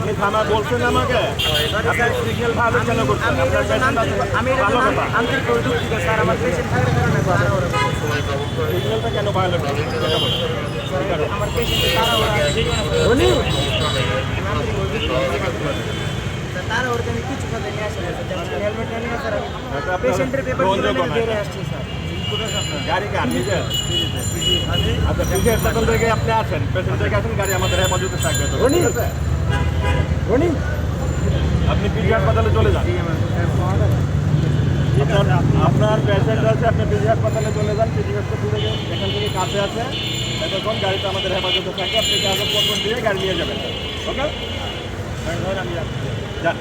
আপনি থানা বলছেন আমাকে, আপনি সিগন্যাল ভালো কেন করছেন? আপনার সিগন্যালটা কেন ভায়োলেট করছেন? তারা ওর আমি কিছু কথা নিয়ে আসে হেলমেট নিয়ে স্যার আপনার পেশেন্টের পেপার বন্ধ নিয়ে করা। বেরে আসছি স্যার। গাড়ি কার নিজের? আচ্ছা, নিজের তখন থেকে আপনি আসেন, পেশেন্ট থেকে আসেন, গাড়ি আমাদের হেফাজতে থাকবে তো, ঠিক আছে? আপনি পিজি হাসপাতালে চলে যান। আপনার পেশেন্ট আছে, আপনি পিজি হাসপাতালে চলে যান। পিজি হাসপাতাল থেকে এখান থেকে কাছে আছে, তখন গাড়িটা আমাদের হেফাজতে থাকে। আপনি কাগজপত্র দিয়ে গাড়ি নিয়ে যাবেন, ওকে? আমি যান।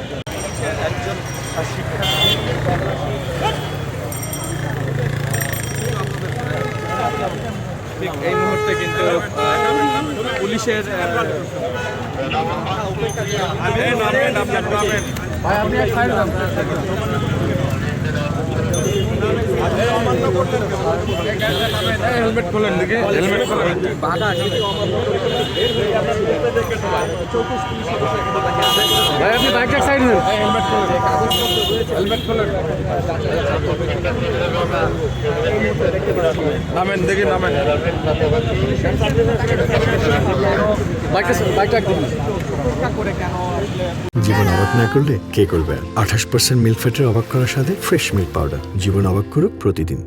একজন এই মুহূর্তে কিন্তু পুলিশের হেলমেট খোলেন দেখি, হেলমেট খোলেন। ভাই আপনি বাইকটা সাইড দেন, হেলমেট খোলেন, হেলমেট খোলেন, নামেন দেখি, নামেন বাইকটা একদম। জীবন অবাক না করলে কে করবে? 28% মিল্ক ফ্যাটের অবাক করার সাথে ফ্রেশ মিল্ক পাউডার। জীবন অবাক করুক প্রতিদিন।